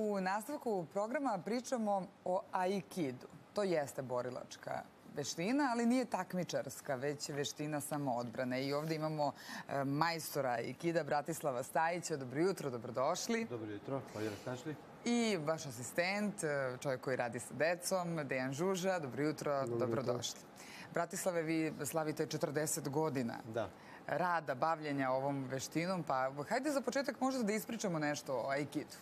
U nastavku programa pričamo o aikidu. To jeste borilačka veština, ali nije takmičarska, već veština samoodbrane. I ovde imamo majstora aikida Bratislava Stajića. Dobro jutro, dobrodošli. Dobro jutro, hvala da ste. I vaš asistent, čovjek koji radi sa decom, Dejan Žuža. Dobro jutro, dobrodošli. Bratislave, vi slavite 40 godina rada, bavljenja ovom veštinom, pa hajde za početak možda da ispričamo nešto o aikidu.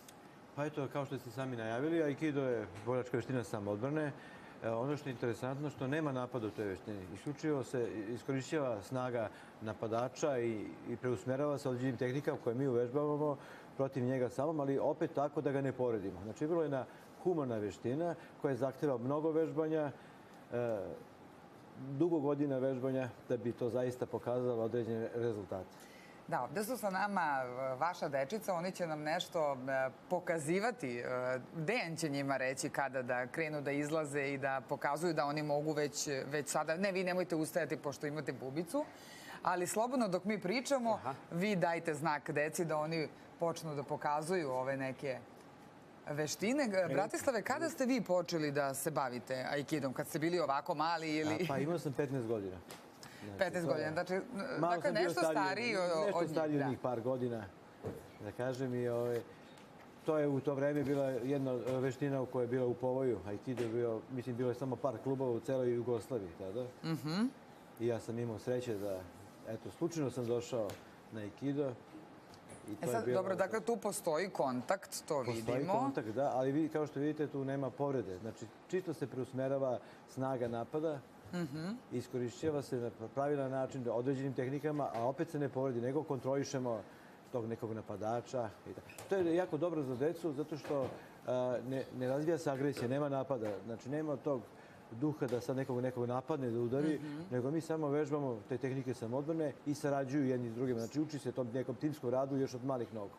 Pa eto, kao što ste sami najavili, aikido je borilačka veština samoodbrane. Ono što je interesantno što nema napada u toj veštini. Isključivo se iskorišćava snaga napadača i preusmerava se određenim tehnikama koje mi uvežbavamo protiv njega samom, ali opet tako da ga ne poredimo. Znači, bilo je jedna humana veština koja zahteva mnogo vežbanja, dugo godina vežbanja da bi to zaista pokazalo određene rezultate. Da, ovde su sa nama vaša dečica, oni će nam nešto pokazivati. Dejan će njima reći kada da krenu da izlaze i da pokazuju da oni mogu već sada. Ne, vi nemojte ustajati pošto imate bubicu, ali slobodno dok mi pričamo, vi dajte znak deci da oni počnu da pokazuju ove neke veštine. Bratislave, kada ste vi počeli da se bavite aikidom? Kad ste bili ovako mali ili... Pa imao sam 15 godina. 15 godina, znači nešto stariji od... Nešto stariji od njih par godina, da kažem. To je u to vreme bila jedna veština koja je bila u povoju. Aikido je bio, mislim, bilo je samo par klubova u celoj Jugoslaviji tada. I ja sam imao sreće da, eto, slučajno sam došao na aikido. Dobro, dakle, tu postoji kontakt, to vidimo. Postoji kontakt, da, ali kao što vidite, tu nema povrede. Znači, čisto se preusmerava snaga napada, iskorišćava se na pravilan način određenim tehnikama, a opet se ne povredi, nego kontrolišemo tog nekog napadača. To je jako dobro za decu, zato što ne razvija se agresija, nema napada. Znači, nema tog duha da sad nekog napadne, da udari, nego mi samo vežbamo te tehnike samoodbrane i sarađuju jedni s drugima. Znači, uči se tom nekom timskom radu još od malih nogu.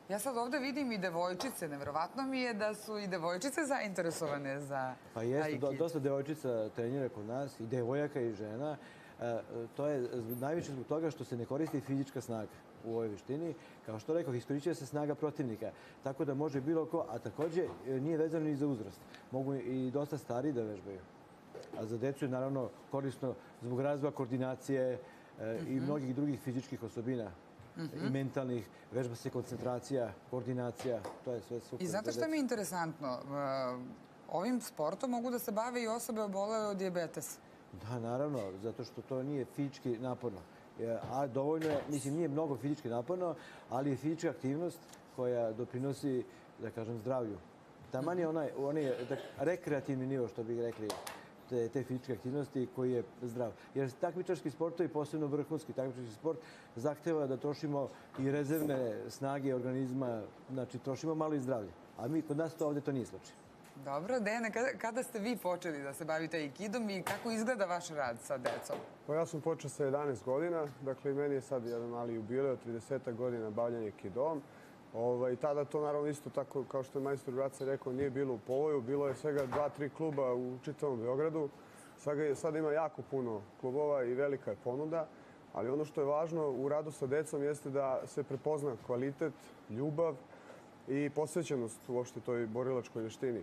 Ja sad ovde vidim i devojčice. Nevjerovatno mi je da su i devojčice zainteresovane za pa jeste, dosta devojčica trenira kod nas, i devojaka i žena. To je najviše zbog toga što se ne koristi fizička snaga u ovoj veštini. Kao što rekao, iskorišćava se snaga protivnika. Tako da može bilo ko, a takođe nije vezano ni za uzrast. Mogu i dosta stariji da vežbaju. A za decu je naravno korisno zbog razvoja koordinacije i mnogih drugih fizičkih osobina. I mentalnih, vežba se koncentracija, koordinacija, to je sve super. I znate što mi je interesantno? Ovim sportom mogu da se bave i osobe obolele od dijabetesa. Da, naravno, zato što to nije fizički naporno. A dovoljno je, mislim, nije mnogo fizički naporno, ali je fizička aktivnost koja doprinosi, da kažem, zdravlju. Taman je onaj rekreativni nivo, što bih rekli, te fizičke aktivnosti koji je zdrav. Jer takmičarski sportovi, posebno vrhunski takmičarski sport, zahteva da trošimo i rezervne snage organizma, znači trošimo malo i zdravlje. A mi, kod nas ovde to nije slučaj. Dobro, Dejane, kada ste vi počeli da se bavite aikidom i kako izgleda vaš rad sa decom? Pa ja sam počeo sa 11 godina, dakle i meni je sad jedan mali jubilej od 30 godina bavljanja aikidom. I tada to naravno isto tako, kao što je majstor Braca rekao, nije bilo u povoju, bilo je svega 2-3 kluba u čitavom Beogradu. Sada ima jako puno klubova i velika je ponuda, ali ono što je važno u radu sa decom jeste da se prepozna kvalitet, ljubav i posvećenost uopšte toj borilačkoj veštini.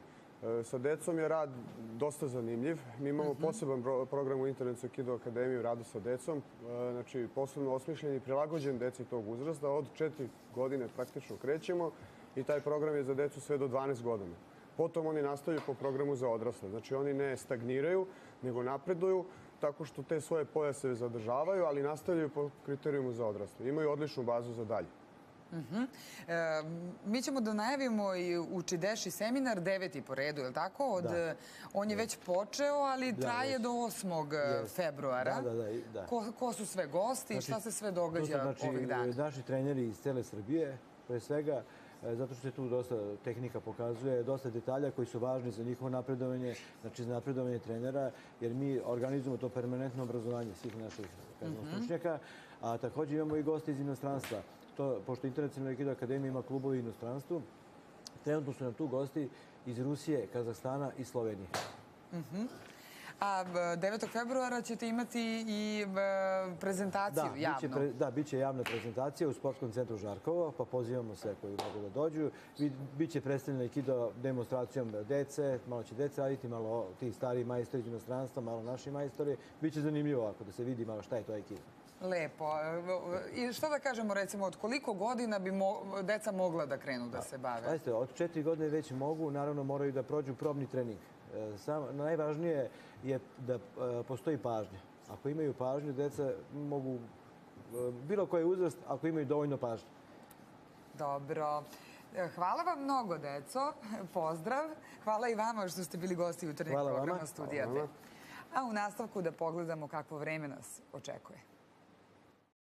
Sa decom je rad dosta zanimljiv. Mi imamo poseban program u internetu Aikido Akademiji u radu sa decom, znači posebno osmišljen i prilagođen deci tog uzrasta. Od 4 godine praktično krećemo i taj program je za decu sve do 12 godina. Potom oni nastavljaju po programu za odrasle. Znači oni ne stagniraju, nego napreduju tako što te svoje pojaseve zadržavaju, ali nastavljaju po kriterijumu za odrasle. Imaju odličnu bazu za dalje. Mi ćemo da najavimo i Učideši seminar, 9. po redu, je li tako? On je već počeo, ali traje do 8. februara. Da. Ko su sve gosti i šta se sve događa ovih dana? Naši treneri iz cele Srbije, pre svega, zato što se tu dosta tehnika pokazuje, dosta detalja koji su važni za njihovo napredovanje, znači za napredovanje trenera, jer mi organizujemo to permanentno obrazovanje svih naših stručnjaka, a takođe imamo i goste iz inostranstva. Pošto Internacionalna Aikido Akademija ima klubovi u inostranstvu, trenutno su nam tu gosti iz Rusije, Kazahstana i Slovenije. A 9. februara ćete imati i prezentaciju javnu. Biće javna prezentacija u Sportskom centru Žarkovo, pa pozivamo sve koji mogu da dođu. Biće predstavljena aikido demonstracijom dece, malo će dece raditi, malo tih stariji majstori iz inostranstva, malo naši majstori. Biće zanimljivo ovako da se vidi malo šta je to aikido. Lepo. I što da kažemo, recimo, od koliko godina bi deca mogla da krenu da se bave? Pazite, od 4 godine već mogu, naravno moraju da prođu probni trening. Najvažnije je da postoji pažnja. Ako imaju pažnju, deca mogu, bilo koji uzrast, ako imaju dovoljno pažnje. Dobro. Hvala vam mnogo, deco. Pozdrav. Hvala i vama što ste bili gosti jutarnjeg programa Studija B. A u nastavku da pogledamo kakvo vreme nas očekuje.